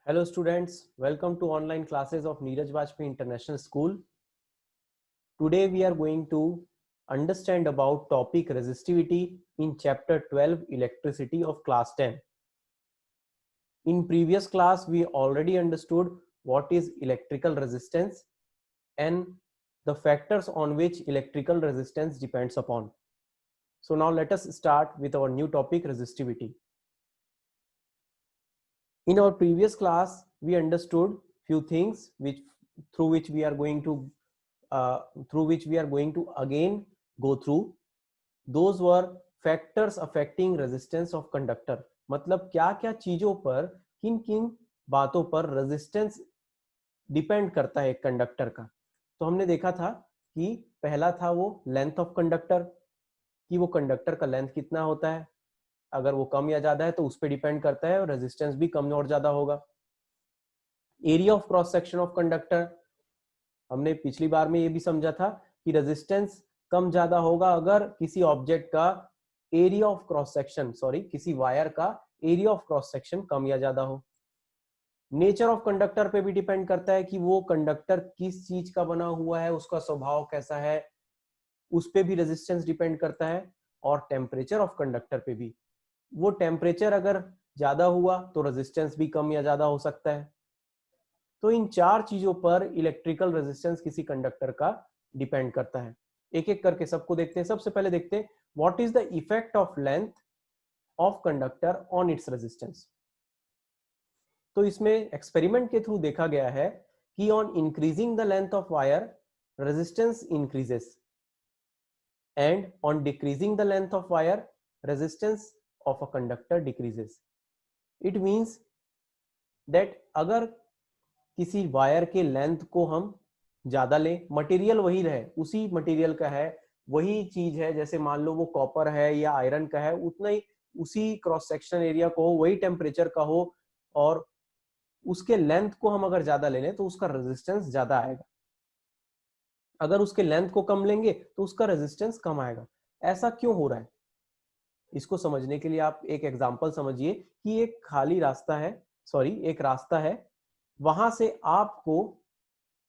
Hello students, welcome to online classes of Neeraj Vajpayee International School. Today we are going to understand about topic resistivity in chapter 12 electricity of class 10. In previous class we already understood what is electrical resistance and the factors on which electrical resistance depends upon. So now let us start with our new topic resistivity. In our previous class we understood few things through which we are going to again go through. Those were factors affecting resistance of conductor. मतलब क्या क्या चीजों पर किन किन बातों पर resistance depend करता है एक कंडक्टर का. तो हमने देखा था कि पहला था वो लेंथ ऑफ कंडक्टर, कि वो कंडक्टर का लेंथ कितना होता है. अगर वो कम या ज्यादा है तो उस पर डिपेंड करता है और रेजिस्टेंस भी कम और ज्यादा होगा. Area of cross section of conductor, हमने पिछली बार में ये भी समझा था कि रेजिस्टेंस कम ज्यादा होगा अगर किसी ऑब्जेक्ट का एरिया ऑफ क्रॉस सेक्शन किसी वायर का एरिया ऑफ क्रॉस सेक्शन कम या ज्यादा हो. नेचर ऑफ कंडक्टर पे भी डिपेंड करता है कि वो कंडक्टर किस चीज का बना हुआ है, उसका स्वभाव कैसा है, उस पे भी रेजिस्टेंस डिपेंड करता है. और टेम्परेचर ऑफ कंडक्टर पे भी, वो टेम्परेचर अगर ज्यादा हुआ तो रेजिस्टेंस भी कम या ज्यादा हो सकता है. तो इन चार चीजों पर इलेक्ट्रिकल रेजिस्टेंस किसी कंडक्टर का डिपेंड करता है. एक एक करके सबको देखते हैं. सबसे पहले देखते हैं what is the effect of length of conductor on its resistance. तो इसमें एक्सपेरिमेंट के थ्रू देखा गया है कि on increasing the length of wire resistance increases and on decreasing the length of wire resistance of a conductor decreases. It means that अगर किसी wire के लेंथ को हम ज्यादा लें, मटेरियल वही रहे, उसी मटेरियल का है, वही चीज है, जैसे मान लो वो कॉपर है या आयरन का है, उतना ही उसी क्रॉस सेक्शन एरिया को हो, वही टेम्परेचर का हो, और उसके लेंथ को हम अगर ज्यादा ले लें तो उसका रेजिस्टेंस ज्यादा आएगा. अगर उसके लेंथ को कम लेंगे तो उसका रेजिस्टेंस कम आएगा. ऐसा क्यों हो रहा है, इसको समझने के लिए आप एक एग्जांपल समझिए कि एक खाली रास्ता है, एक रास्ता है, वहां से आपको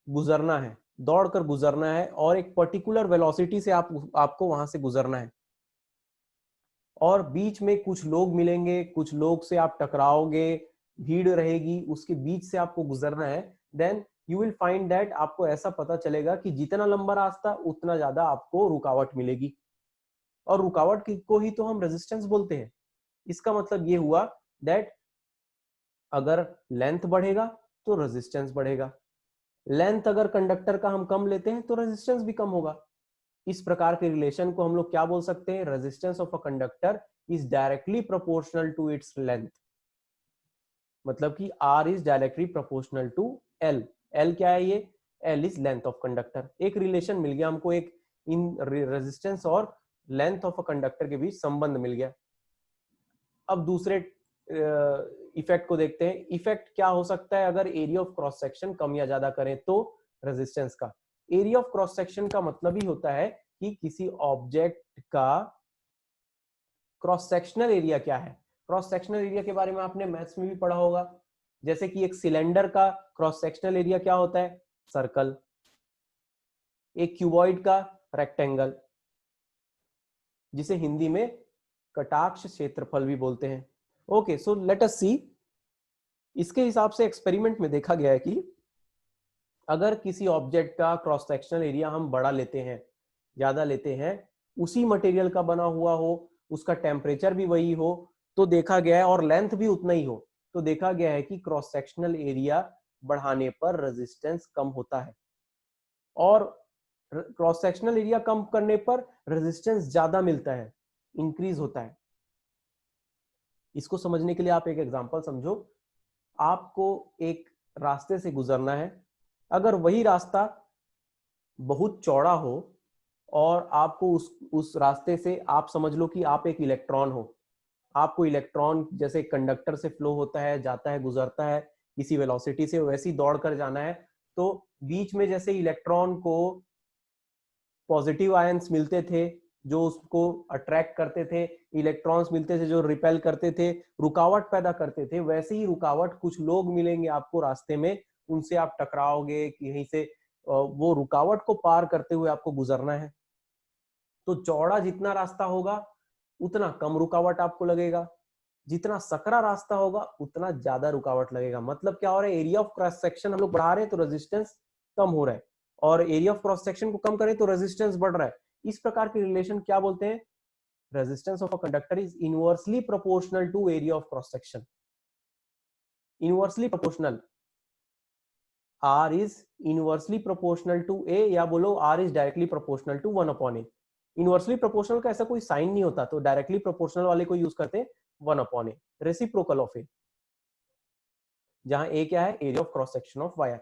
गुजरना है, दौड़कर गुजरना है, और एक पर्टिकुलर वेलोसिटी से आपको वहां से गुजरना है. और बीच में कुछ लोग मिलेंगे, कुछ लोग से आप टकराओगे, भीड़ रहेगी, उसके बीच से आपको गुजरना है. Then you will find that आपको ऐसा पता चलेगा कि जितना लंबा रास्ता उतना ज्यादा आपको रुकावट मिलेगी. और रुकावट को ही तो हम रेजिस्टेंस बोलते हैं. इसका मतलब ये हुआ दैट अगर लेंथ बढ़ेगा तो रेजिस्टेंस बढ़ेगा. लेंथ अगर कंडक्टर का हम कम लेते हैं तो रेजिस्टेंस भी कम होगा. इस प्रकार के रिलेशन को हम लोग क्या बोल सकते हैं, resistance of a conductor is directly proportional to its length. मतलब कि R is directly proportional to L. L क्या है, ये L is length of conductor. एक रिलेशन मिल गया हमको, एक इन रेजिस्टेंस और लेंथ ऑफ अ कंडक्टर के बीच संबंध मिल गया. अब दूसरे इफेक्ट को देखते हैं. इफेक्ट क्या हो सकता है अगर एरिया ऑफ क्रॉस सेक्शन कम या ज्यादा करें तो रेजिस्टेंस का. एरिया ऑफ क्रॉस सेक्शन का मतलब ही होता है कि किसी ऑब्जेक्ट का क्रॉस सेक्शनल एरिया क्या है. क्रॉस सेक्शनल एरिया के बारे में आपने मैथ्स में भी पढ़ा होगा. जैसे कि एक सिलेंडर का क्रॉस सेक्शनल एरिया क्या होता है, सर्कल. एक क्यूबॉइड का रेक्टेंगल, जिसे हिंदी में कटाक्ष क्षेत्रफल भी बोलते हैं. ओके, सो लेट अस सी. इसके हिसाब से एक्सपेरिमेंट में देखा गया है कि अगर किसी ऑब्जेक्ट का क्रॉस सेक्शनल एरिया हम बड़ा लेते हैं, ज्यादा लेते हैं, उसी मटेरियल का बना हुआ हो, उसका टेम्परेचर भी वही हो, तो देखा गया है, और लेंथ भी उतना ही हो, तो देखा गया है कि क्रॉस सेक्शनल एरिया बढ़ाने पर रेजिस्टेंस कम होता है, और क्रॉस सेक्शनल एरिया कम करने पर रेजिस्टेंस ज्यादा मिलता है, इंक्रीज होता है. इसको समझने के लिए आप एक एग्जांपल समझो. आपको एक रास्ते से गुजरना है. अगर वही रास्ता बहुत चौड़ा हो और आपको उस रास्ते से, आप समझ लो कि आप एक इलेक्ट्रॉन हो, आपको इलेक्ट्रॉन जैसे कंडक्टर से फ्लो होता है, जाता है, गुजरता है किसी वेलोसिटी से, वैसी दौड़ कर जाना है. तो बीच में जैसे इलेक्ट्रॉन को पॉजिटिव आयंस मिलते थे, जो उसको अट्रैक्ट करते थे, इलेक्ट्रॉन्स मिलते थे जो रिपेल करते थे, रुकावट पैदा करते थे, वैसे ही रुकावट कुछ लोग मिलेंगे आपको रास्ते में, उनसे आप टकराओगे कि यहीं से वो रुकावट को पार करते हुए आपको गुजरना है। तो चौड़ा जितना रास्ता होगा उतना कम रुकावट आपको लगेगा, जितना सकरा रास्ता होगा उतना ज्यादा रुकावट लगेगा। मतलब क्या हो रहा है, एरिया ऑफ क्रॉस सेक्शन हम लोग बढ़ा रहे हैं तो रेजिस्टेंस कम हो रहा है, और एरिया ऑफ क्रॉस सेक्शन को कम करें तो रेजिस्टेंस बढ़ रहा है। इस प्रकार की रिलेशन क्या बोलते हैं, resistance of a conductor is inversely proportional to area of cross section. Inversely proportional, R is inversely proportional to A, या बोलो R is directly proportional to 1/A। Inversely proportional का ऐसा कोई साइन नहीं होता, तो डायरेक्टली प्रोपोर्शनल वाले को यूज करते हैं 1/A, रेसिप्रोकल ऑफ A, जहां A क्या है, area of cross section of wire.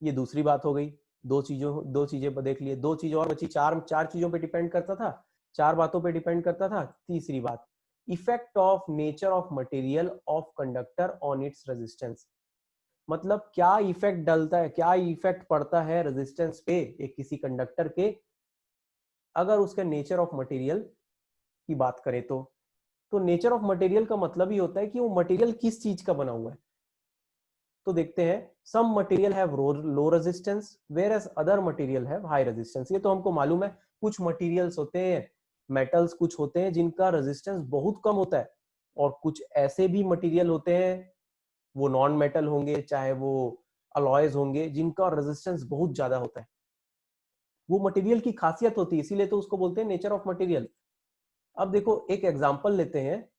ये दूसरी बात हो गई। दो चीजें देख लिए, दो चीजें और बची, चार चीजों पे डिपेंड करता था, चार बातों पे डिपेंड करता था। तीसरी बात, effect of nature of material of conductor on its resistance. मतलब क्या इफेक्ट डलता है, क्या इफेक्ट पड़ता है रेजिस्टेंस पे एक किसी कंडक्टर के, अगर उसके नेचर ऑफ मटेरियल की बात करें तो नेचर ऑफ मटेरियल का मतलब ही होता है कि वो मटेरियल किस चीज का बना हुआ है। तो देखते हैं, some material have low resistance whereas other material have high resistance. ये तो हमको मालूम है, कुछ मटेरियल्स होते हैं, मेटल्स कुछ होते हैं जिनका रेजिस्टेंस बहुत कम होता है, और कुछ ऐसे भी मटेरियल होते हैं, वो नॉन मेटल होंगे चाहे वो अलॉयज होंगे, जिनका रेजिस्टेंस बहुत ज्यादा होता है। वो मटेरियल की खासियत होती है, इसीलिए तो उसको बोलते हैं नेचर ऑफ मटेरियल। अब देखो एक एग्जांपल लेते हैं,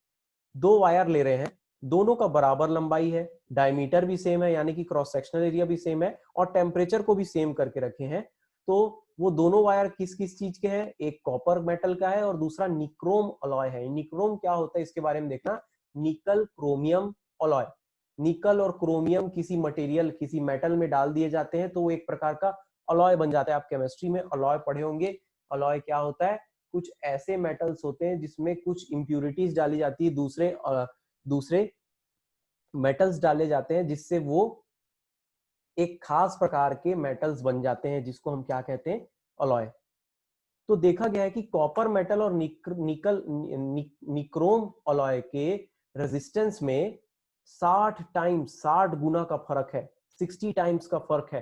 दो वायर ले रहे हैं, दोनों का बराबर लंबाई है, डायमीटर भी सेम है यानी कि क्रॉस सेक्शनल एरिया भी सेम है, और टेम्परेचर को भी सेम करके रखे हैं। तो वो दोनों वायर किस किस चीज के हैं, एक कॉपर मेटल का है और दूसरा निक्रोम अलॉय है। निक्रोम क्या होता है इसके बारे में देखना, निकल क्रोमियम अलॉय। निकल और क्रोमियम किसी मटेरियल किसी मेटल में डाल दिए जाते हैं तो वो एक प्रकार का अलॉय बन जाता है। आप केमिस्ट्री में अलॉय पढ़े होंगे। अलॉय क्या होता है, कुछ ऐसे मेटल्स होते हैं जिसमें कुछ इंप्यूरिटीज डाली जाती है, दूसरे मेटल्स डाले जाते हैं, जिससे वो एक खास प्रकार के मेटल्स बन जाते हैं, जिसको हम क्या कहते हैं, अलॉय। तो देखा गया है कि कॉपर मेटल और निक्रोम अलॉय के रेजिस्टेंस में 60 गुना का फर्क है, 60 टाइम्स का फर्क है।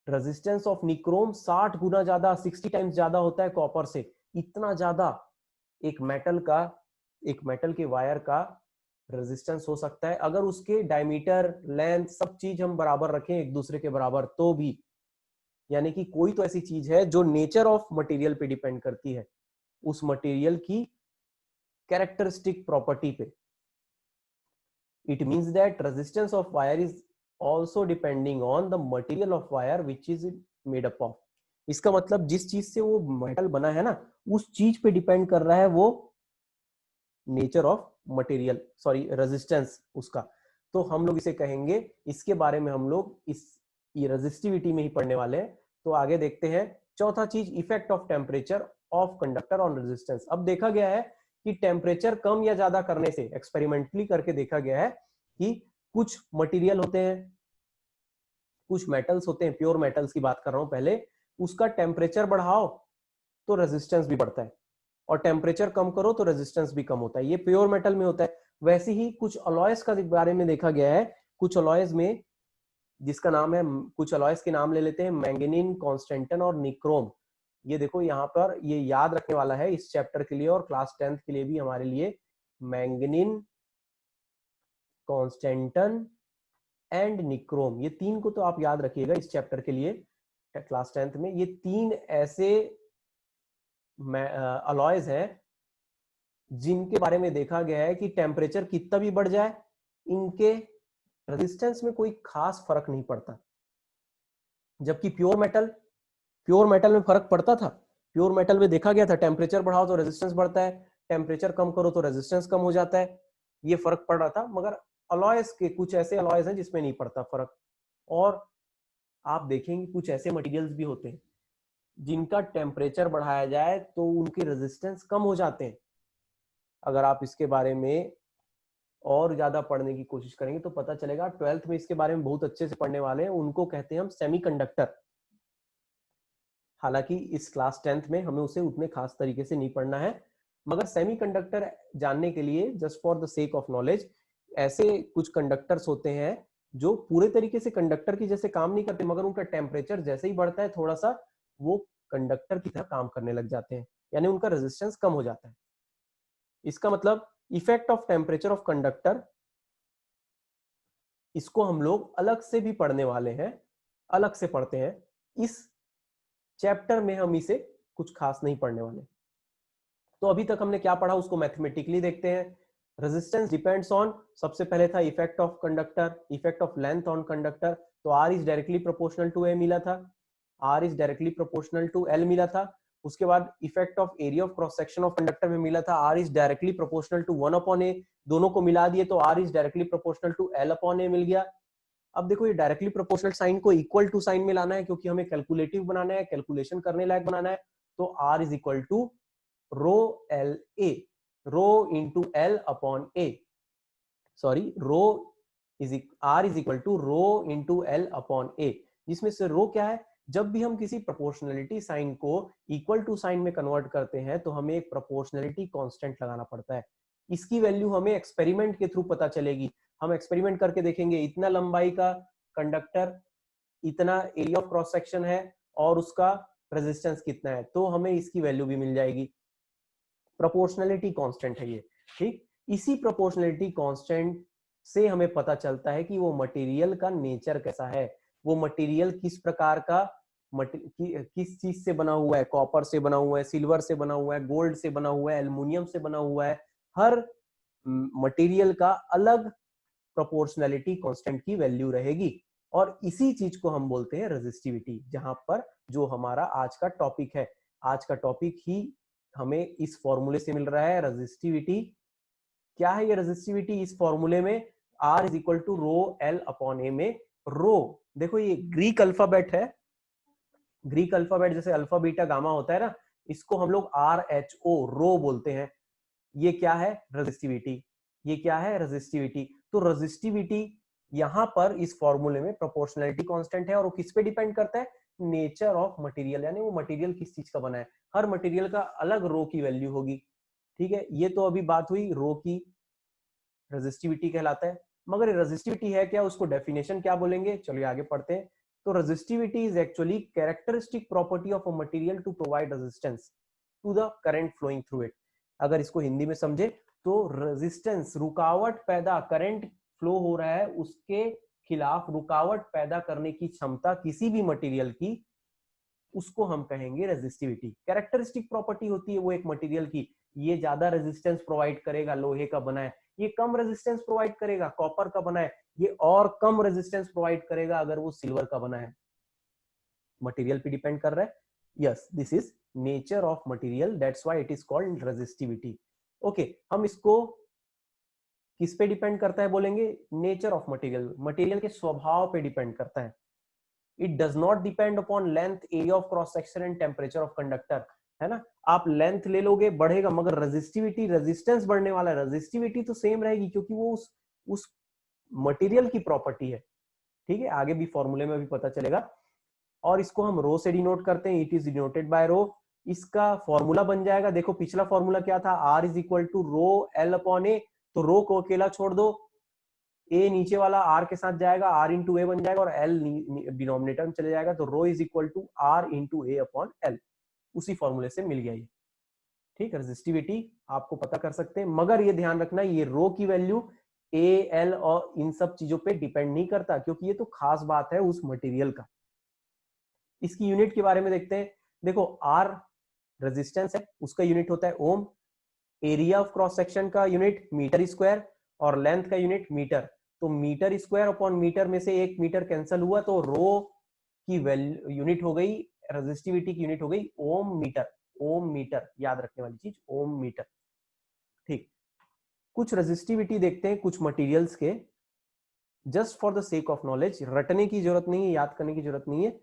रेजिस्टेंस ऑफ निक्रोम 60 गुना ज्यादा, 60 टाइम्स ज्यादा होता है कॉपर से। इतना ज्यादा एक मेटल के वायर का रेजिस्टेंस हो सकता है, अगर उसके डायमीटर, लेंथ, सब चीज हम बराबर रखें एक दूसरे के बराबर तो भी। यानी कि कोई तो ऐसी चीज है जो नेचर ऑफ मटेरियल पे डिपेंड करती है, उस मटेरियल की कैरेक्टरिस्टिक प्रॉपर्टी पे। It means that resistance of wire is also depending on the material of wire which is made up of. इसका मतलब जिस चीज से वो मेटल बना है ना, उस चीज पे डिपेंड कर रहा है वो nature of material, sorry resistance उसका। तो हम लोग इसे कहेंगे, इसके बारे में हम लोग ये रेजिस्टिविटी में ही पढ़ने वाले हैं। तो आगे देखते हैं चौथा चीज, effect of temperature of conductor on resistance. अब देखा गया है कि टेम्परेचर कम या ज्यादा करने से, एक्सपेरिमेंटली करके देखा गया है कि कुछ मटेरियल होते हैं, कुछ मेटल्स होते हैं, प्योर मेटल्स की बात कर रहा हूं पहले, उसका टेम्परेचर बढ़ाओ तो रेजिस्टेंस भी बढ़ता है, और टेम्परेचर कम करो तो रेजिस्टेंस भी कम होता है। ये प्योर मेटल में होता है। वैसे ही कुछ अलॉयज का बारे में देखा गया है, कुछ अलॉयज में जिसका नाम है, कुछ अलॉयज के नाम ले लेते हैं, मैंगनीन, कॉन्स्टेंटन और निक्रोम। ये देखो यहाँ पर, ये याद रखने वाला है इस चैप्टर के लिए और क्लास 10th के लिए भी हमारे लिए। मैंगनीन, कॉन्स्टेंटन एंड निक्रोम, ये तीन को तो आप याद रखिएगा इस चैप्टर के लिए क्लास 10th में। ये तीन ऐसे अलॉयज हैं जिनके बारे में देखा गया है कि टेम्परेचर कितना भी बढ़ जाए, इनके रेजिस्टेंस में कोई खास फर्क नहीं पड़ता। जबकि प्योर मेटल में फर्क पड़ता था। प्योर मेटल में देखा गया था टेम्परेचर बढ़ाओ तो रेजिस्टेंस बढ़ता है, टेम्परेचर कम करो तो रेजिस्टेंस कम हो जाता है, ये फर्क पड़ रहा था। मगर अलॉयज के कुछ ऐसे अलॉयज हैं जिसमें नहीं पड़ता फर्क। और आप देखेंगे कुछ ऐसे मटेरियल्स भी होते हैं जिनका टेम्परेचर बढ़ाया जाए तो उनके रेजिस्टेंस कम हो जाते हैं। अगर आप इसके बारे में और ज्यादा पढ़ने की कोशिश करेंगे तो पता चलेगा, 12th में इसके बारे में बहुत अच्छे से पढ़ने वाले हैं। उनको कहते हैं हम सेमीकंडक्टर। हालांकि इस क्लास 10th में हमें उसे उतने खास तरीके से नहीं पढ़ना है, मगर सेमीकंडक्टर जानने के लिए just for the sake of knowledge, ऐसे कुछ कंडक्टर्स होते हैं जो पूरे तरीके से कंडक्टर की जैसे काम नहीं करते, मगर उनका टेम्परेचर जैसे ही बढ़ता है थोड़ा सा, वो कंडक्टर की तरह काम करने लग जाते हैं, यानी उनका रेजिस्टेंस कम हो जाता है। इसका मतलब effect of temperature of conductor, इसको हम लोग अलग से भी पढ़ने वाले हैं, अलग से पढ़ते हैं। इस चैप्टर में हम इसे कुछ खास नहीं पढ़ने वाले। तो अभी तक हमने क्या पढ़ा उसको मैथमेटिकली देखते हैं। रेजिस्टेंस डिपेंड्स ऑन, सबसे पहले था effect of conductor, effect of length on conductor, तो R is directly proportional to A मिला था, R is directly proportional to L मिला था। उसके बाद effect of area of cross section of conductor में मिला था R is directly proportional to 1 upon A, दोनों को मिला दिए तो R is directly proportional to L upon A मिल गया। अब देखो ये डायरेक्टली प्रोपोर्शनल साइन को इक्वल टू साइन में लाना है, क्योंकि हमें कैलकुलेटिव बनाना है, कैलकुलेशन करने लायक बनाना है, तो R is equal to rho L A, rho into L upon A, sorry rho is R is equal to rho into L upon A, जिसमें से रो क्या है, जब भी हम किसी प्रोपोर्शनलिटी साइन को इक्वल टू साइन में कन्वर्ट करते हैं तो हमें एक प्रोपोर्शनलिटी कांस्टेंट लगाना पड़ता है। इसकी वैल्यू हमें एक्सपेरिमेंट के थ्रू पता चलेगी। हम एक्सपेरिमेंट करके देखेंगे, इतना लंबाई का कंडक्टर, इतना एरिया ऑफ क्रॉस सेक्शन है और उसका रेजिस्टेंस कितना है, तो हमें इसकी वैल्यू भी मिल जाएगी। प्रोपोर्शनलिटी कांस्टेंट है ये, ठीक। इसी प्रोपोर्शनलिटी कांस्टेंट से हमें पता चलता है कि वो मटेरियल का नेचर कैसा है, वो मटेरियल किस प्रकार का किस चीज से बना हुआ है, कॉपर से बना हुआ है, सिल्वर से बना हुआ है, गोल्ड से बना हुआ है, एल्युमिनियम से बना हुआ है। हर मटेरियल का अलग प्रोपोर्शनलिटी कांस्टेंट की वैल्यू रहेगी, और इसी चीज को हम बोलते हैं रेजिस्टिविटी, जहां पर जो हमारा आज का टॉपिक है, आज का टॉपिक ही हमें इस फॉर्मूले से मिल रहा है। रेजिस्टिविटी क्या है, ये रेजिस्टिविटी इस फॉर्मूले में R is equal to rho L upon A में रो, देखो ये ग्रीक अल्फाबेट है, ग्रीक अल्फाबेट जैसे अल्फा बीटा गामा होता है ना, इसको हम लोग RHO रो बोलते हैं। ये क्या है, रेजिस्टिविटी, ये क्या है, रेजिस्टिविटी। तो रेजिस्टिविटी यहां पर इस फॉर्मूले में प्रोपोर्शनलिटी कांस्टेंट है, और वो किस पे डिपेंड करता है, नेचर ऑफ मटेरियल, यानी वो मटेरियल किस चीज का बना है। हर मटेरियल का अलग रो की वैल्यू होगी, ठीक है। ये तो अभी बात हुई रो की, रेजिस्टिविटी कहलाता है। मगर रेजिस्टिविटी है क्या, उसको डेफिनेशन क्या बोलेंगे, चलिए आगे पढ़ते हैं। तो resistivity is actually characteristic property of a material to provide resistance to the current flowing through it. अगर इसको हिंदी में समझे तो रेजिस्टेंस, रुकावट पैदा, करंट फ्लो हो रहा है उसके खिलाफ रुकावट पैदा करने की क्षमता किसी भी मटेरियल की, उसको हम कहेंगे रेजिस्टिविटी। कैरेक्टरिस्टिक प्रॉपर्टी होती है वो एक मटेरियल की, ये ज्यादा रेजिस्टेंस प्रोवाइड करेगा, लोहे का बना है, ये कम रेजिस्टेंस प्रोवाइड करेगा, कॉपर का बना है, ये और कम रेजिस्टेंस प्रोवाइड करेगा अगर वो सिल्वर का बना है। मटेरियल पे डिपेंड कर रहा है। Yes, this is nature of material, that's why it is called resistivity. Okay, हम इसको किस पे डिपेंड करता है बोलेंगे, नेचर ऑफ मटेरियल, मटेरियल के स्वभाव पे डिपेंड करता है। It does not depend upon length, area of cross section and temperature of conductor, है ना। आप लेंथ ले लोगे बढ़ेगा, मगर रेजिस्टिविटी, रेजिस्टेंस बढ़ने वाला है, रेजिस्टिविटी तो सेम रहेगी क्योंकि वो उस मटेरियल की प्रॉपर्टी है, ठीक है। आगे भी फॉर्मूले में भी पता चलेगा। और इसको हम रो से डिनोट करते हैं, it is denoted by rho. इसका फॉर्मूला बन जाएगा, देखो पिछला फॉर्मूला क्या था, R is equal to rho L upon A, तो रो को अकेला छोड़ दो, ए नीचे वाला आर के साथ जाएगा, आर इंटू ए बन जाएगा, और एल डिनोमिनेटर में चले जाएगा, तो rho is equal to R into A upon L. उसी फॉर्मूले से मिल गया ये, ठीक। रेजिस्टिविटी आपको पता कर सकते हैं, मगर ये ध्यान रखना ये रो की वैल्यू ए एल और इन सब चीजों पे डिपेंड नहीं करता, क्योंकि ये तो खास बात है उस मटेरियल का। इसकी यूनिट के बारे में देखते हैं। देखो आर रेजिस्टेंस है, उसका यूनिट होता है ओम, एरिया ऑफ क्रॉस सेक्शन का यूनिट मीटर स्क्वायर, और लेंथ का यूनिट मीटर। तो मीटर स्क्वायर अपॉन मीटर में से एक मीटर कैंसिल हुआ, तो रो की वैल्यू यूनिट हो गई, रेजिस्टिविटी की यूनिट हो गई ओम मीटर। ओम मीटर याद रखने वाली चीज, ओम मीटर, ठीक। कुछ रेजिस्टिविटी देखते हैं कुछ मटेरियल्स के, just for the sake of knowledge, रटने की जरूरत नहीं है, याद करने की जरूरत नहीं है।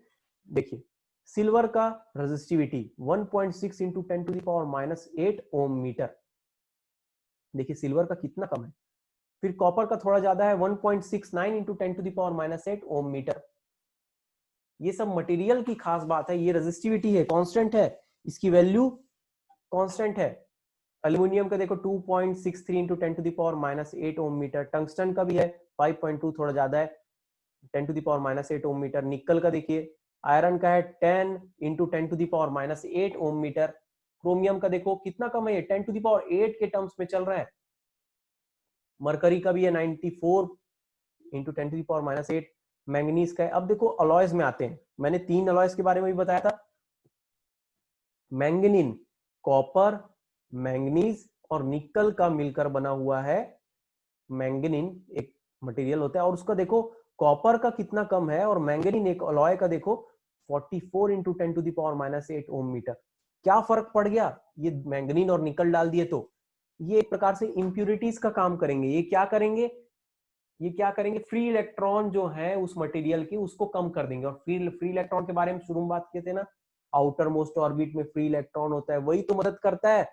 देखिए सिल्वर का resistivity 1.6 into 10 to the power -8 ohm metre, देखिए सिल्वर का कितना कम है। फिर कॉपर का थोड़ा ज्यादा है 1.69 into 10 to the power -8 ohm metre. ये सब मटेरियल की खास बात है। ये रेजिस्टिविटी है, कांस्टेंट है, इसकी वैल्यू कांस्टेंट है। एल्यूमिनियम का देखो 2.63 into 10 to the power minus 8 ohm metre. Tungsten का भी है 5.2, थोड़ा ज्यादा है, 10 to the power minus 8 ohm metre. Nickel का देखिए, आयरन का है 10 into 10 to the power minus 8 ohm metre. Chromium का देखो कितना कम है, 10 टू द पावर 8 के टर्म्स में चल रहा है। मरकरी का भी है 94 into 10 to the power minus 8। Manganese का है। अब देखो अलॉयज में आते हैं, मैंने 3 अलॉयज के बारे में भी बताया था, मैंगनीन, कॉपर, मैंगनीज और निकल का मिलकर बना हुआ है मैंगनीन, एक मटेरियल होता है। और उसका देखो कॉपर का कितना कम है, और मैंगनीन एक अलॉय का देखो 44 into 10 to the power minus 8 ohm metre. क्या फर्क पड़ गया, ये मैंगनीन और निकल डाल दिए तो ये एक प्रकार से इंप्यूरिटीज का काम करेंगे। ये क्या करेंगे, ये क्या करेंगे, फ्री इलेक्ट्रॉन जो है उस मटेरियल की उसको कम कर देंगे। और फ्री इलेक्ट्रॉन के बारे में शुरू में बात किए थे ना, आउटर मोस्ट ऑर्बिट में फ्री इलेक्ट्रॉन होता है, वही तो मदद करता है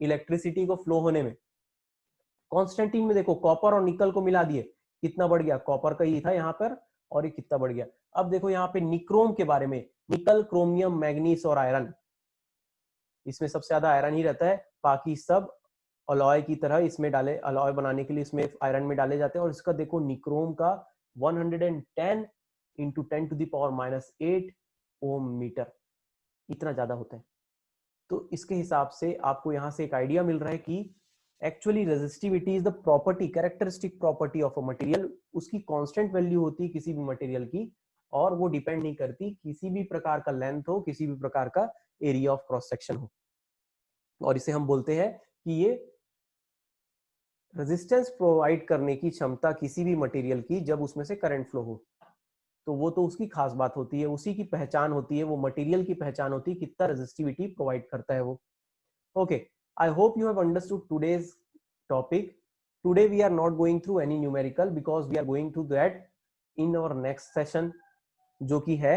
इलेक्ट्रिसिटी को फ्लो होने में। कॉन्स्टेंटीन में देखो कॉपर और निकल को मिला दिए, कितना बढ़ गया, कॉपर का ही था यहाँ पर और ये कितना बढ़ गया। अब देखो यहाँ पे निक्रोम के बारे में, निकल, क्रोमियम, मैग्नीस और आयरन, इसमें सबसे ज्यादा आयरन ही रहता है, बाकी सब अलॉय की तरह इसमें डाले, अलॉय बनाने के लिए इसमें आयरन में डाले जाते हैं। और इसका देखो निक्रोम का 110 into 10 to the power minus 8 ohm metre, इतना ज्यादा होता है। तो इसके हिसाब से आपको यहां से एक आइडिया मिल रहा है कि actually resistivity is the property, characteristic property of a material. उसकी कांस्टेंट वैल्यू होती है किसी भी मटेरियल की, और वो डिपेंड नहीं करती किसी भी प्रकार का लेंथ हो, किसी भी प्रकार का एरिया ऑफ क्रॉस सेक्शन हो। और इसे हम बोलते हैं कि ये रेजिस्टेंस प्रोवाइड करने की क्षमता किसी भी मटेरियल की, जब उसमें से करंट फ्लो हो, तो वो तो उसकी खास बात होती है, उसी की पहचान होती है, वो मटेरियल की पहचान होती है, कितना रेजिस्टिविटी प्रोवाइड करता है वो। Okay, I hope you have understood today's topic. Today we are not going through any numerical because we are going to that in our next session, जो कि है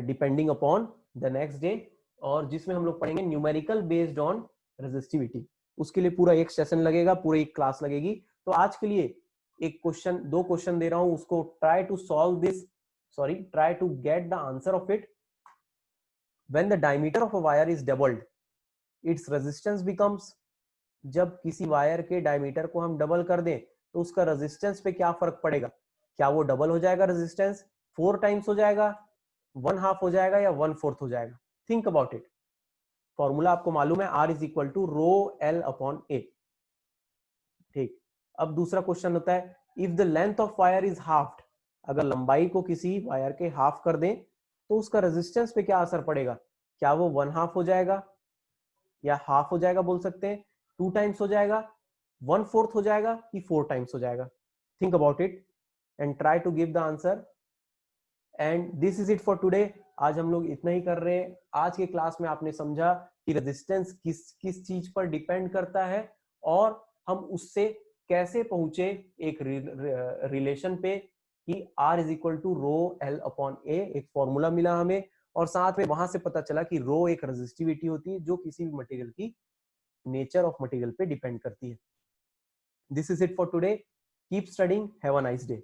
depending upon the next day, और जिसमें हम लोग पढ़ेंगे numerical based on resistivity. उसके लिए पूरा एक सेशन लगेगा, पूरी एक क्लास लगेगी। तो आज के लिए एक क्वेश्चन, 2 क्वेश्चन दे रहा हूं, उसको try to solve this, sorry try to get the answer of it. When the diameter of a wire is doubled, its resistance becomes, जब किसी वायर के डायमीटर को हम डबल कर दें तो उसका रेजिस्टेंस पे क्या फर्क पड़ेगा, क्या वो डबल हो जाएगा रेजिस्टेंस, 4 टाइम्स हो जाएगा, 1/2 हो जाएगा, या 1/4 हो जाएगा। Think about it. फॉर्मूला आपको मालूम है, R is equal to rho L upon A. ठीक, अब दूसरा क्वेश्चन होता है, if the length of wire is halved, अगर लंबाई को किसी वायर के हाफ कर दें तो उसका रेजिस्टेंस पे क्या असर पड़ेगा, क्या वो 1/2 हो जाएगा या हाफ हो जाएगा, बोल सकते हैं 2 टाइम्स हो जाएगा, 1/4 हो जाएगा कि 4 टाइम्स हो जाएगा। Think about it and try to give the answer. And this is it for today. आज हम लोग इतना ही कर रहे हैं। आज के क्लास में आपने समझा कि रेजिस्टेंस किस किस चीज पर डिपेंड करता है, और हम उससे कैसे पहुंचे एक रिलेशन पे कि R is equal to rho L upon A, एक फॉर्मूला मिला हमें, और साथ में वहां से पता चला कि रो एक रेजिस्टिविटी होती है जो किसी भी मटेरियल की नेचर ऑफ मटेरियल पे डिपेंड करती है। This is it for today. Keep studying, have a nice day.